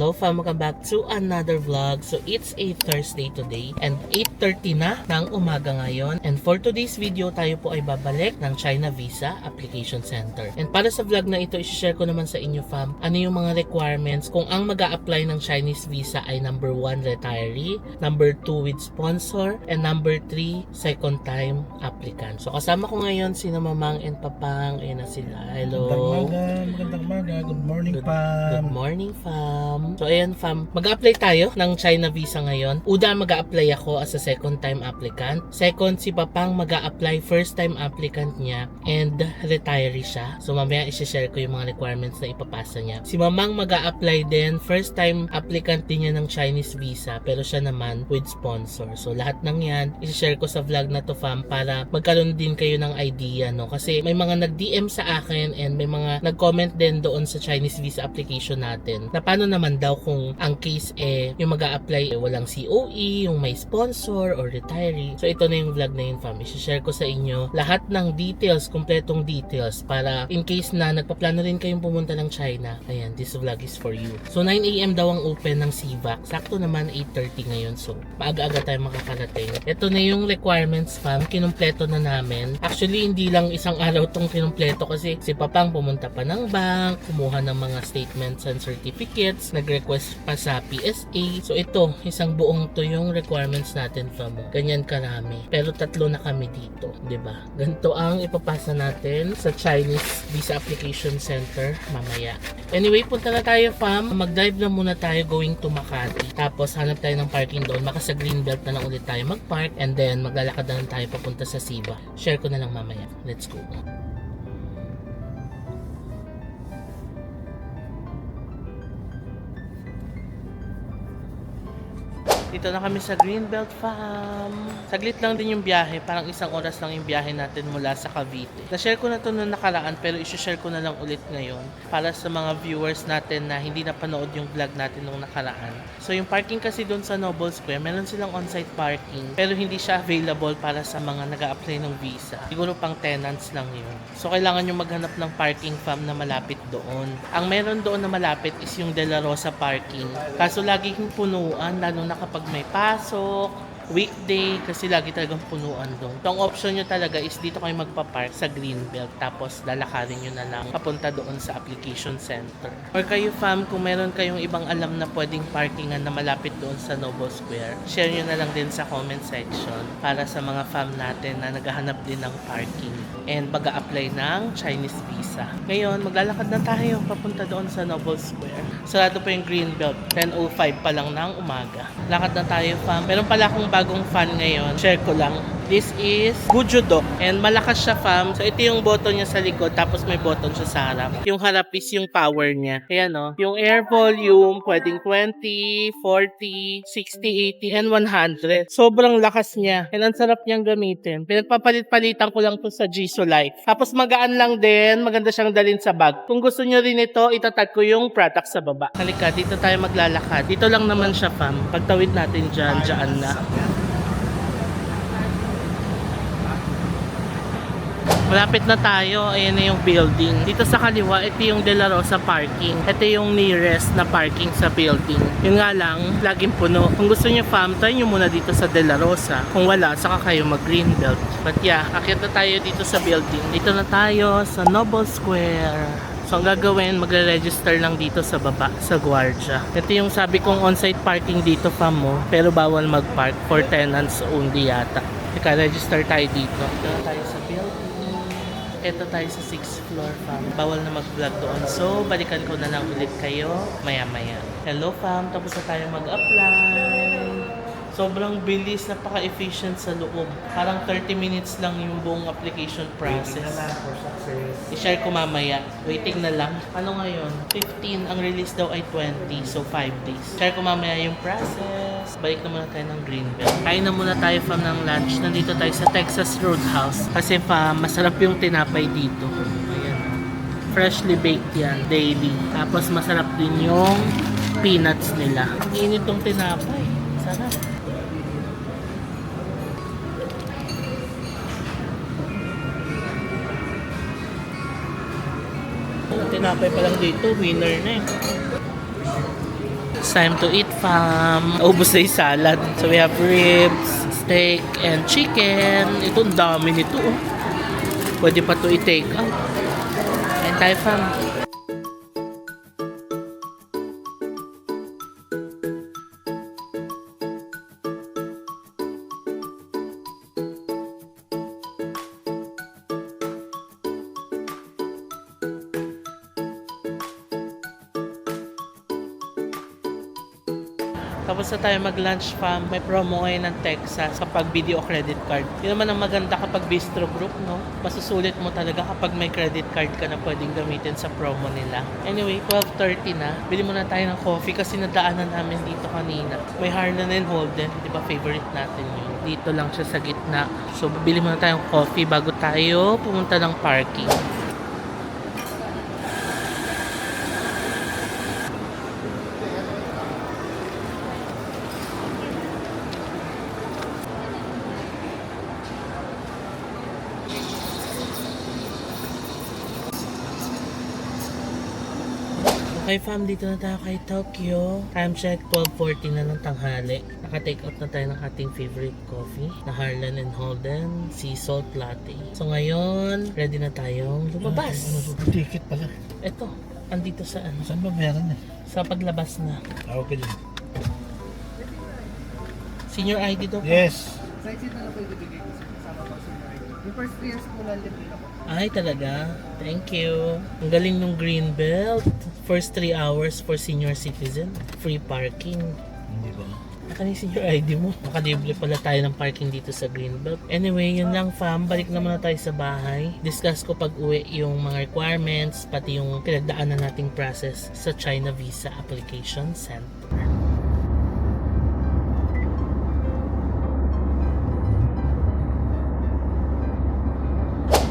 Hello fam, welcome back to another vlog. So it's a Thursday today and 8:30 na ng umaga ngayon. And for today's video, tayo po ay babalik ng China Visa Application Center. And para sa vlog na ito, i-share ko naman sa inyo fam, ano yung mga requirements kung ang mag-a-apply ng Chinese visa ay number 1 retiree, number 2 with sponsor, and number 3 second time applicant. So kasama ko ngayon sina Mamang and Papang. Ayan na sila. Hello. Magandang umaga. Good morning, Good Pam. morning, fam. So, ayan, fam. Mag-a-apply tayo ng China visa ngayon. Una, mag-a-apply ako as a second time applicant. Second, si Papang mag-a-apply first time applicant niya and retiree siya. So, mamaya isi-share ko yung mga requirements na ipapasa niya. Si Mamang mag-a-apply din. First time applicant din niya ng Chinese visa pero siya naman with sponsor. So, lahat ng yan, isi-share ko sa vlog na to, fam, para magkaroon din kayo ng idea, no? Kasi may mga nag-DM sa akin and may mga nag-comment din doon sa Chinese visa application natin na paano naman daw kung ang case yung mag-a-apply walang COE, yung may sponsor or retiree. So ito na yung vlog na yun, fam. I-share ko sa inyo lahat ng details, kompletong details para in case na nagpaplano rin kayong pumunta ng China. Ayan, this vlog is for you. So 9 AM daw ang open ng CVAC. Sakto naman 8:30 ngayon. So maaga-aga tayo makakarating. Ito na yung requirements, fam. Kinumpleto na namin. Actually, hindi lang isang araw tong kinumpleto kasi si Papang pumunta pa ng bank, kumuha ng mga statements and certificates, nag-request pa sa PSA. So ito, isang buong to yung requirements natin, fam. Ganyan karami. Pero tatlo na kami dito, 'di ba? Ganito ang ipapasa natin sa Chinese Visa Application Center mamaya. Anyway, punta na tayo, fam. Mag-drive na muna tayo going to Makati. Tapos hanap tayo ng parking doon. Baka sa Greenbelt na lang ulit tayo mag-park and then maglalakad na lang tayo papunta sa Siba. Share ko na lang mamaya. Let's go. Dito na kami sa Greenbelt, fam. Saglit lang din yung biyahe. Parang isang oras lang yung biyahe natin mula sa Cavite. Na-share ko na to noong nakaraan pero isi-share ko na lang ulit ngayon para sa mga viewers natin na hindi napanood yung vlog natin nung nakaraan. So yung parking kasi doon sa Noble Square, meron silang on-site parking pero hindi siya available para sa mga nag-a-apply ng visa. Siguro pang tenants lang yun. So kailangan nyo maghanap ng parking, fam, na malapit doon. Ang meron doon na malapit is yung De La Rosa parking. Kaso laging punuan, lalo na kapag may pasok, weekday, kasi lagi talagang punuan doon. So, ang option nyo talaga is dito kayo magpa-park sa Greenbelt tapos lalakarin nyo na lang papunta doon sa application center. Or kayo, fam, kung meron kayong ibang alam na pwedeng parkingan na malapit doon sa Noble Square, share nyo na lang din sa comment section para sa mga fam natin na naghahanap din ng parking and mag-a-apply ng Chinese visa. Ngayon, maglalakad na tayo papunta doon sa Noble Square. Sarado pa yung Greenbelt. 10:05 pa lang ng umaga. Lakad na tayo, fam. Meron pala akong bagong fan ngayon. Share ko lang. This is Bujudok. And malakas siya, fam. So, ito yung button niya sa likod. Tapos may button siya sa harap. Yung harap is yung power niya. Ayan, no? Yung air volume, pwedeng 20, 40, 60, 80, and 100. Sobrang lakas niya. And ang sarap niyang gamitin. Pinagpapalit-palitan ko lang to sa Jisoo Life. Tapos magaan lang din. Maganda siyang dalhin sa bag. Kung gusto niyo rin ito, itatag ko yung product sa baba. Halika, dito tayo maglalakad. Dito lang naman siya, fam. Pagtawid natin dyan na. Malapit na tayo. Ayan na yung building. Dito sa kaliwa, ito yung De La Rosa parking. Ito yung nearest na parking sa building. Yun nga lang, laging puno. Kung gusto nyo, fam, try nyo muna dito sa De La Rosa. Kung wala, saka kayo mag-Greenbelt. But yeah, akit na tayo dito sa building. Dito na tayo sa Noble Square. So ang gagawin, magre-register lang dito sa baba, sa Guardia. Ito yung sabi kong on-site parking dito, fam, mo. Pero bawal mag-park for tenants only yata. Ika-register tayo dito. Dito na tayo sa building. Ito tayo sa 6th floor, fam. Bawal na mag-vlog doon. So, balikan ko na lang ulit kayo maya-maya. Hello, fam. Tapos na tayo mag-apply. Sobrang bilis, napaka-efficient sa loob. Parang 30 minutes lang yung buong application process. I-share ko mamaya. Waiting na lang. Ano ngayon? 15. Ang release daw ay 20. So, 5 days. Share ko mamaya yung process. Balik na muna tayo ng Greenbelt. Kain na muna tayo, fam, ng lunch. Nandito tayo sa Texas Roadhouse. Kasi, fam, masarap yung tinapay dito. Ayan. Freshly baked yan. Daily. Tapos, masarap din yung peanuts nila. Ang init tong tinapay. Sarap. Tinapay pa lang dito, winner na eh. It's time to eat, fam. Ubus na yung salad. So we have ribs, steak, and chicken. Ito, ang dami nito. Oh. Pwede pa to i-take out. And tayo, fam. Tapos na tayo mag-lunch, fam. May promo ngayon ng Texas kapag video credit card. Yun naman ang maganda kapag bistro group, no? Masusulit mo talaga kapag may credit card ka na pwedeng gamitin sa promo nila. Anyway, 12:30 na. Bili muna tayo ng coffee kasi nadaanan namin dito kanina. May Harlan and Holden. Di ba favorite natin yun? Dito lang siya sa gitna. So, bili muna tayong coffee bago tayo pumunta ng parking. Okay, fam, dito na tayo kay Tokyo. Time check, 12:40 na ng tanghali. Naka-take out na tayo ng ating favorite coffee na Harlan and Holden Sea Salt Latte. So ngayon, ready na tayong lumabas. Ticket pala. Ito, andito sa ano, Saan ba meron eh? sa paglabas na. Okay din. Senior ID daw. Yes. Side seat na lang po ibibigay ko sa kasama po sa Yung first 3 years po lang libre na po. Ay, talaga? Thank you. Ang galing ng Greenbelt. First 3 hours for senior citizen. Free parking. Hindi ba? Naka na yung senior ID mo. Nakalibre pala tayo ng parking dito sa Greenbelt. Anyway, yun lang, fam. Balik na muna tayo sa bahay. Discuss ko pag uwi yung mga requirements, pati yung pinagdaanan nating process sa China Visa Application Center.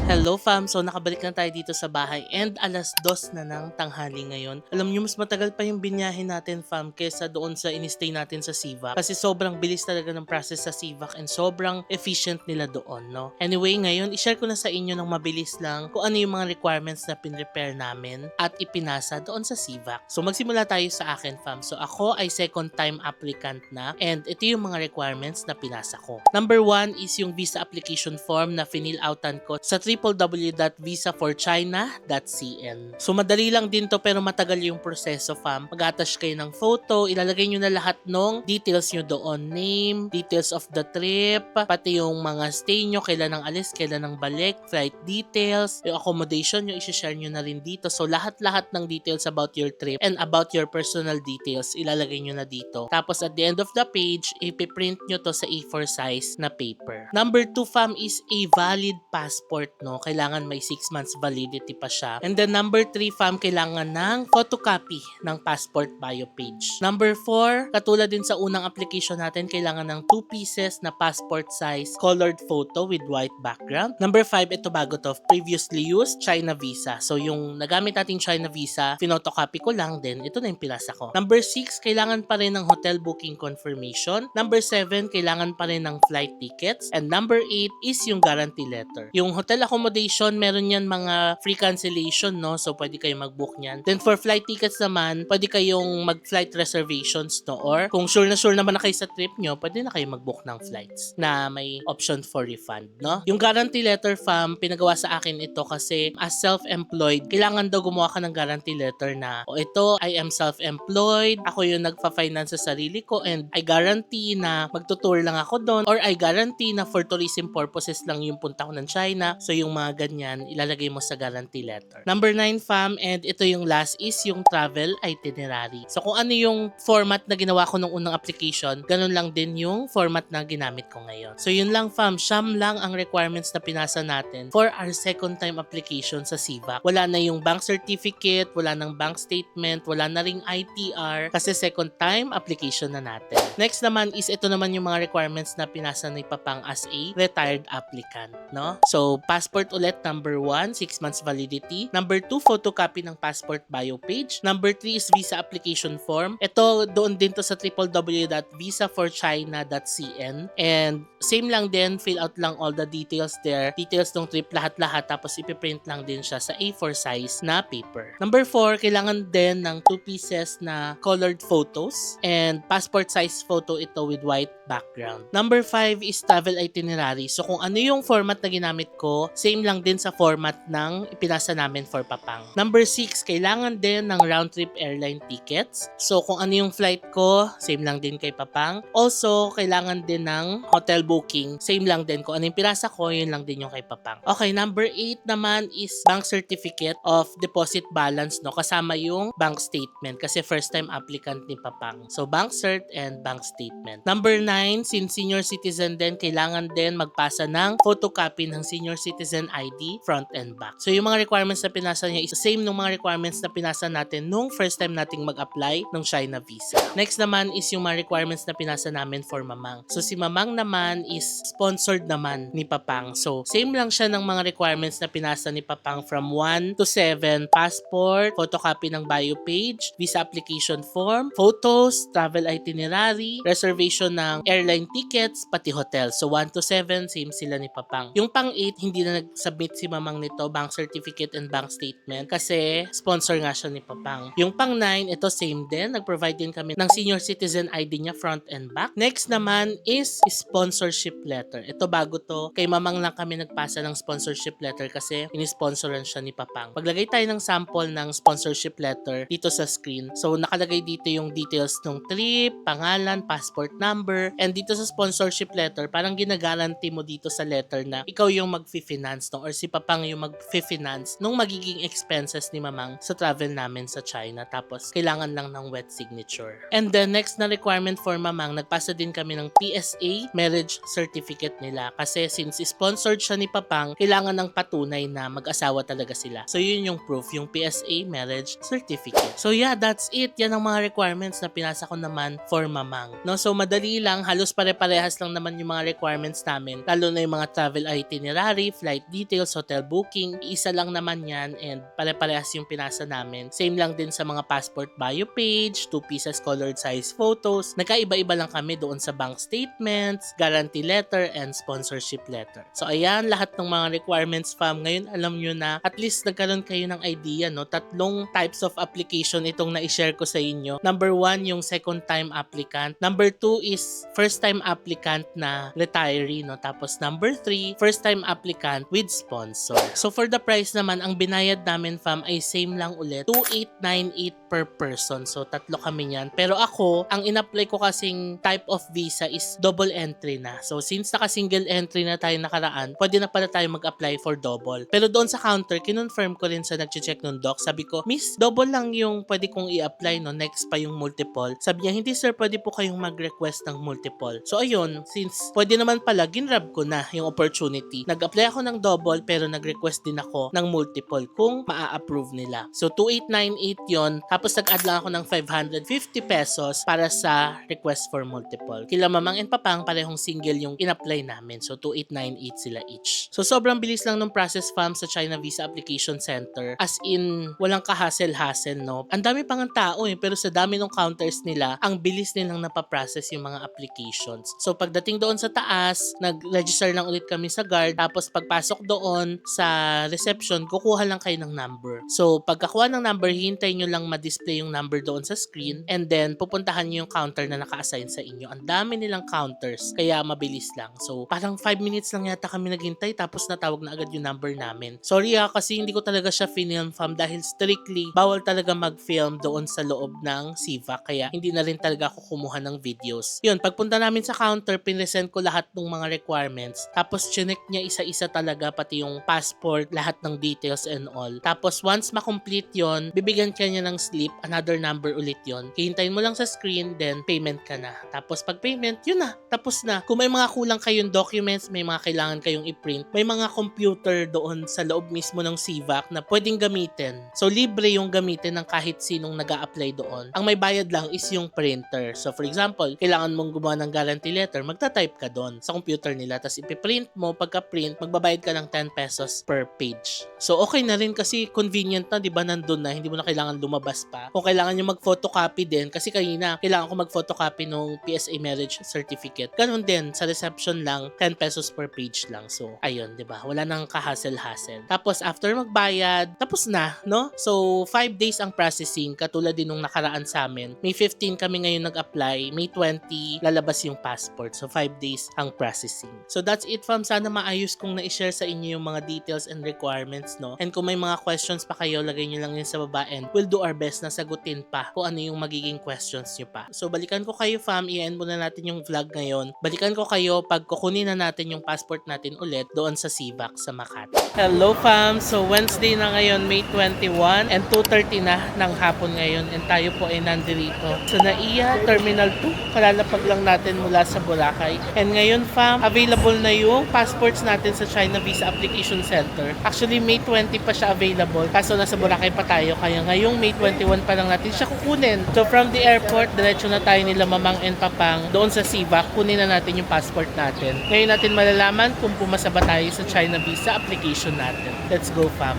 Hello, fam! So nakabalik na tayo dito sa bahay and alas 2 na ng tanghali ngayon. Alam nyo, mas matagal pa yung binyahin natin, fam, kesa doon sa inistay natin sa CVAC. Kasi sobrang bilis talaga ng process sa CVAC and sobrang efficient nila doon, no? Anyway, ngayon, ishare ko na sa inyo ng mabilis lang kung ano yung mga requirements na pinrepare namin at ipinasa doon sa CVAC. So magsimula tayo sa akin, fam. So ako ay second time applicant na and ito yung mga requirements na pinasa ko. Number 1 is yung visa application form na finil outan ko sa www.visaforchina.cn. So madali lang din to pero matagal yung proseso, fam. Mag-attach kayo ng photo, ilalagay nyo na lahat ng details nyo doon. Name, details of the trip, pati yung mga stay nyo, kailan ang alis, kailan ang balik, flight details, yung accommodation nyo, isi-share nyo na rin dito. So lahat-lahat ng details about your trip and about your personal details, ilalagay nyo na dito. Tapos at the end of the page, ipiprint nyo to sa A4 size na paper. Number 2, fam, is a valid passport, no? Kailangan may 6 months validity pa siya. And then number 3, fam, kailangan ng photocopy ng passport bio page. Number 4, katulad din sa unang application natin, kailangan ng 2 pieces na passport size colored photo with white background. Number 5, ito bago to, previously used China visa. So yung nagamit nating China visa, pinotocopy ko lang din, ito na yung pinasa ko. Number 6, kailangan pa rin ng hotel booking confirmation. Number 7, kailangan pa rin ng flight tickets. And number 8 is yung guarantee letter. Yung hotel accommodation, meron yan mga free cancellation, no? So, pwede kayo mag-book niyan. Then, for flight tickets naman, pwede kayong mag-flight reservations, no? Or, kung sure naman na kayo sa trip nyo, pwede na kayo mag-book ng flights na may option for refund, no? Yung guarantee letter, fam, pinagawa sa akin ito kasi as self-employed, kailangan daw gumawa ka ng guarantee letter na, o ito, I am self-employed, ako yung nagpa-finance sa sarili ko, and I guarantee na magtutour lang ako doon, or I guarantee na for tourism purposes lang yung punta ko ng China. So, yung mga ganyan, ilalagay mo sa guarantee letter. Number 9, fam, and ito yung last is yung travel itinerary. So, kung ano yung format na ginawa ko nung unang application, ganun lang din yung format na ginamit ko ngayon. So, yun lang, fam. Siyam lang ang requirements na pinasa natin for our second time application sa CVAC. Wala na yung bank certificate, wala nang bank statement, wala na ring ITR kasi second time application na natin. Next naman is ito naman yung mga requirements na pinasa ni Papang as a retired applicant, no? So, passport ulit, number 1, 6 months validity. Number 2, photocopy ng passport bio page. Number 3 is visa application form. Ito, doon din to sa www.visaforchina.cn. And same lang din, fill out lang all the details there. Details ng trip, lahat-lahat. Tapos ipiprint lang din siya sa A4 size na paper. Number 4, kailangan din ng 2 pieces na colored photos. And passport size photo ito with white background. Number 5 is travel itinerary. So kung ano yung format na ginamit ko, same lang din sa format ng ipinasa namin for Papang. Number 6, kailangan din ng round trip airline tickets. So kung ano yung flight ko, same lang din kay Papang. Also, kailangan din ng hotel booking. Same lang din. Kung ano yung pinasa ko, yun lang din yung kay Papang. Okay, number 8 naman is bank certificate of deposit balance, no? Kasama yung bank statement kasi first time applicant ni Papang. So bank cert and bank statement. Number 9, since senior citizen din, kailangan din magpasa ng photocopy ng senior citizen ID front and back. So yung mga requirements na pinasa niya is same ng mga requirements na pinasa natin nung first time nating mag-apply ng China visa. Next naman is yung mga requirements na pinasa namin for Mamang. So si Mamang naman is sponsored naman ni Papang. So same lang siya ng mga requirements na pinasa ni Papang from 1 to 7. Passport, photocopy ng bio page, visa application form, photos, travel itinerary, reservation ng airline tickets, pati hotel. So 1 to 7, same sila ni Papang. Yung pang 8, hindi na nag-submit si Mamang nito, bank certificate and bank statement kasi sponsor nga siya ni Papang. Yung pang 9, ito same din. Nag-provide din kami ng senior citizen ID niya front and back. Next naman is sponsorship letter. Ito bago to. Kay Mamang lang kami nagpasa ng sponsorship letter kasi inisponsoran siya ni Papang. Paglagay tayo ng sample ng sponsorship letter dito sa screen. So nakalagay dito yung details ng trip, pangalan, passport number, and dito sa sponsorship letter, parang ginagaranti mo dito sa letter na ikaw yung mag-finance no, or si Papang yung mag-finance nung magiging expenses ni Mamang sa travel namin sa China. Tapos kailangan lang ng wet signature. And then next na requirement for Mamang, nagpasa din kami ng PSA marriage certificate nila kasi since sponsored siya ni Papang, kailangan ng patunay na mag-asawa talaga sila. So yun yung proof, yung PSA marriage certificate. So yeah, that's it. Yan ang mga requirements na pinasa ko naman for Mamang. No, so madali lang, halos pare-parehas lang naman yung mga requirements namin. Lalo na yung mga travel itinerary, flight details, hotel booking. Isa lang naman yan and pare-parehas yung pinasa namin. Same lang din sa mga passport bio page, 2 pieces colored size photos. Nagkaiba-iba lang kami doon sa bank statements, guarantee letter, and sponsorship letter. So ayan, lahat ng mga requirements fam. Ngayon alam nyo na, at least nagkaroon kayo ng idea, no? 3 types of application itong na-share ko sa inyo. Number 1, yung second time applicant. Number 2 is first time applicant na retiree, no? Tapos number 3, first time applicant with sponsor. So for the price naman, ang binayad namin fam ay same lang ulit, 2,898 per person. So 3 kami niyan. Pero ako, ang in-apply ko kasing type of visa is double entry na. So since naka-single entry na tayo nakaraan, pwede na pala tayo mag-apply for double. Pero doon sa counter, kinonfirm ko rin sa nag-check ng doc. Sabi ko, Miss, double lang yung pwede kong i-apply, no? Next pa yung multiple. Sabi niya, hindi sir, pwede po kayong mag-request ng multiple. So ayun, since pwede naman pala, ginrab ko na yung opportunity. Nag-apply ako ng double pero nag-request din ako ng multiple kung maa-approve nila. So 2,898 yon. Tapos nag-add lang ako ng 550 pesos para sa request for multiple. Kila Mamang and Papang, parehong single yung in-apply namin. So 2,898 sila each. So sobrang bilis lang ng process fam sa China Visa Application Center. As in, walang ka-hassle-hassle, no? Ang dami pang ang tao pero sa dami ng counters nila, ang bilis nilang napaprocess yung mga applications. So pagdating doon sa taas, nag-register lang ulit kami sa guard. Tapos pagpasok doon sa reception, kukuha lang kayo ng number. So pagkakuha ng number, hintay nyo lang ma-display yung number doon sa screen and then pupuntahan nyo yung counter na naka-assign sa inyo. Ang dami nilang counters, kaya mabilis lang. So parang 5 minutes lang yata kami naghintay tapos natawag na agad yung number namin. Sorry kasi hindi ko talaga siya film fam dahil strictly bawal talaga mag-film doon sa loob ng CVAC kaya hindi na rin talaga ako kumuha ng videos. Yun, pagpunta namin sa counter, pinresent ko lahat ng mga requirements. Tapos chinek niya isa-isa talaga pati yung passport, lahat ng details and all. Tapos once ma-complete yon, bibigyan ka niya ng slip, another number ulit yon. Hihintayin mo lang sa screen, then payment ka na. Tapos pag payment, yun na, tapos na. Kung may mga kulang kayong documents, may mga kailangan kayong i-print, may mga computer doon sa loob mismo ng CVAC na pwedeng gamitin. So libre yung gamitin ng kahit sinong nag-a-apply doon. Ang may bayad lang is yung printer. So for example, kailangan mong gumawa ng guarantee letter, magta-type ka doon sa computer nila, tapos ipiprint mo, pagka-print, magbabayad ka ng 10 pesos per page. So okay na rin kasi convenient na, di ba, nandun na, hindi mo na kailangan lumabas pa. Kung kailangan nyo mag-photocopy din, kasi kanina, kailangan ko mag-photocopy ng PSA marriage certificate. Ganon din, and sa reception lang, 10 pesos per page lang. So, ayun, di ba? Wala nang ka-hassle-hassle. Tapos, after magbayad, tapos na, no? So, 5 days ang processing, katulad din nung nakaraan sa amin. May 15 kami ngayon nag-apply, May 20, lalabas yung passport. So, 5 days ang processing. So, that's it, fam. Sana maayos kong na-share sa inyo yung mga details and requirements, no? And kung may mga questions pa kayo, lagay nyo lang yun sa baba and we'll do our best na sagutin pa kung ano yung magiging questions nyo pa. So, balikan ko kayo, fam. I-end muna natin yung vlog ngayon. Balikan ko kayo pag kukunin na natin yung passport natin ulit doon sa CBAC sa Makati. Hello, fam. So, Wednesday na ngayon, May 21 and 2:30 na ng hapon ngayon and tayo po ay nandirito sa NAIA Terminal 2. Kalalapag lang natin mula sa Boracay. And ngayon, fam, available na yung passports natin sa China Visa Application Center. Actually, May 20 pa siya available kaso nasa Boracay pa tayo. Kaya ngayong May 21 pa lang natin siya kukunin. So, from the airport, diretso na tayo nila Mamang and Papang doon sa CBAC. Kunin na natin yung passport natin. Ngayon natin malalaman kung pumasa ba tayo sa China Visa Application natin. Let's go, fam.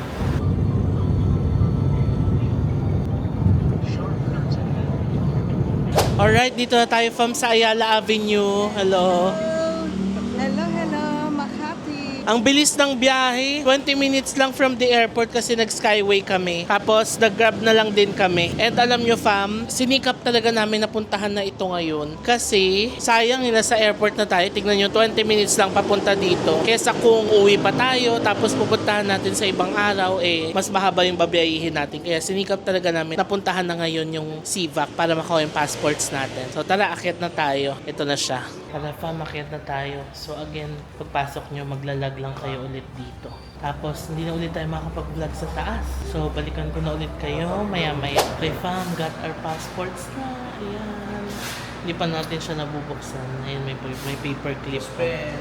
Alright, dito na tayo, fam, sa Ayala Avenue. Hello. Hello, Makati. Ang bilis ng biyahe, 20 minutes lang from the airport kasi nag-skyway kami. Tapos nag-grab na lang din kami. And alam nyo, fam, sinikap talaga namin napuntahan na ito ngayon. Kasi sayang nasa airport na tayo. Tignan nyo, 20 minutes lang papunta dito. Kesa kung uwi pa tayo, tapos pupuntahan natin sa ibang araw, mas mahaba yung babiyahihin natin. Kaya sinikap talaga namin napuntahan na ngayon yung CBAC para makuha yung passports natin. So tara, akyat na tayo. Ito na siya. Tara, fam, akyat na tayo. So again, pagpasok nyo, maglalag lang kayo ulit dito. Tapos, hindi na ulit tayo makapag-vlog sa taas. So, balikan ko na ulit kayo maya-maya. Okay, fam, got our passports na. Ayan. Hindi pa natin siya nabubuksan. Ayan, may paper clip pa.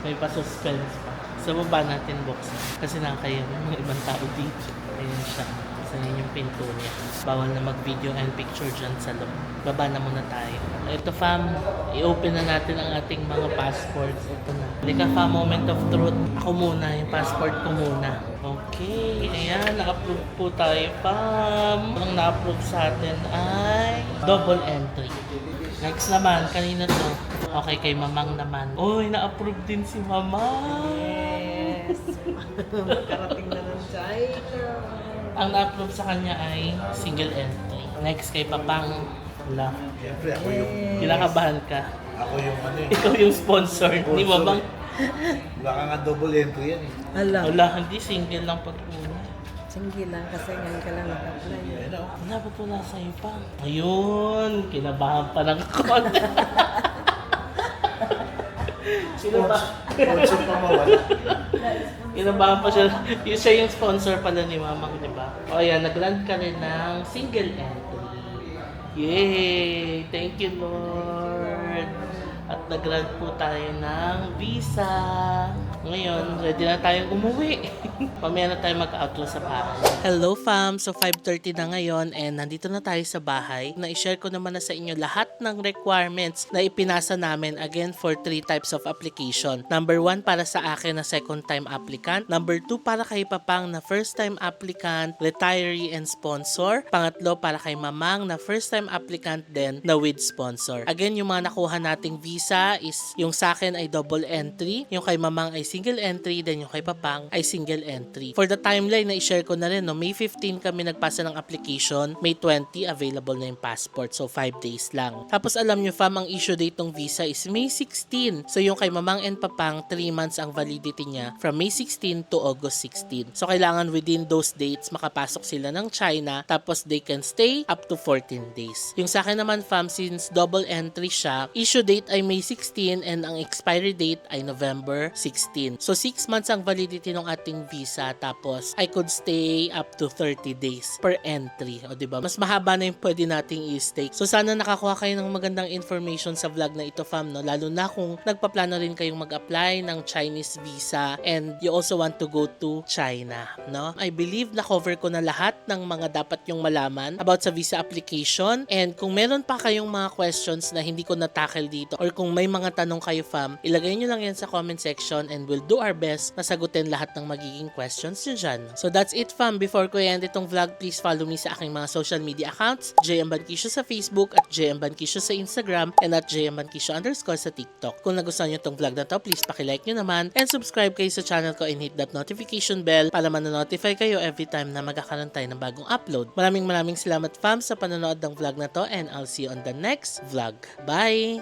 May pa-suspense pa. So, baba natin buksan. Kasi nakakaya yung mga ibang tao dito. Ayan siya. Ayan yung pinto niya. Bawal na mag-video and picture dyan sa loob. Baba na muna tayo. Ito, fam, i-open na natin ang ating mga passports. Ito na. Halika, fam, moment of truth. Ako muna, yung passport ko muna. Okay, ayan, na-approve po tayo, fam. Ang na-approve sa atin ay double entry. Next naman, kanina to. Okay, kay Mamang naman. Uy, na-approve din si Mamang. Yes. Makarating na ng China. Ang na-approve sa kanya ay single entry. Next kay Papang. Wala. Siyempre, ako yung, Kinakabahan ka. ako yung ano eh. Ikaw yung sponsor ni Mamang. Baka nga double entry yan eh. Wala, hindi single lang pag-una. Sige lang kasi ngayon ka lang nag-apply. Ayun o. Wala, ba't wala sa'yo pa? Ayun, kinabahan pa ng konti. Sponsor pa mawala. Kinabahan pa siya. Yung siya yung sponsor pala ni Mamang, di ba? O ayan, nag-land ka rin ng single entry. Yay! Thank you, Lord! At nag-grant po tayo ng visa. Ngayon, ready na tayong umuwi. Pamaya na tayo mag-outro sa bahay. Hello, fam! So, 5:30 na ngayon and nandito na tayo sa bahay. Na-share ko naman na sa inyo lahat ng requirements na ipinasa namin again for 3 types of application. Number 1, para sa akin na second-time applicant. Number 2, para kay Papang na first-time applicant, retiree and sponsor. Pangatlo, para kay Mamang na first-time applicant din na with sponsor. Again, yung mga nakuha nating visa is yung sa akin ay double entry, yung kay Mamang ay single entry, then yung kay Papang ay single entry. For the timeline na i-share ko na rin, no, May 15 kami nagpasa ng application, May 20 available na yung passport. So 5 days lang. Tapos alam nyo, fam, ang issue date ng visa is May 16. So yung kay Mamang and Papang, 3 months ang validity niya from May 16 to August 16. So kailangan within those dates makapasok sila ng China, tapos they can stay up to 14 days. Yung sa akin naman, fam, since double entry siya, issue date ay May 16 and ang expiry date ay November 16. So 6 months ang validity ng ating visa, tapos I could stay up to 30 days per entry. O diba? Mas mahaba na yung pwede nating i-stay. So sana nakakuha kayo ng magandang information sa vlog na ito, fam, no? Lalo na kung nagpaplano rin kayong mag-apply ng Chinese visa and you also want to go to China, no? I believe na cover ko na lahat ng mga dapat yung malaman about sa visa application, and kung meron pa kayong mga questions na hindi ko na-tackle dito or kung may mga tanong kayo, fam, ilagay nyo lang yan sa comment section and we'll do our best na sagutin lahat ng magiging maging questions nyo dyan. So that's it fam. Before ko i-end itong vlog, please follow me sa aking mga social media accounts, JM Banquisio sa Facebook at JM Banquisio sa Instagram and at JM Banquisio _ sa TikTok. Kung nagustuhan nyo itong vlog na to, please pakilike nyo naman and subscribe kayo sa channel ko and hit that notification bell para man-notify kayo every time na magkakaroon tayo ng bagong upload. Maraming salamat fam sa panonood ng vlog na to and I'll see you on the next vlog. Bye!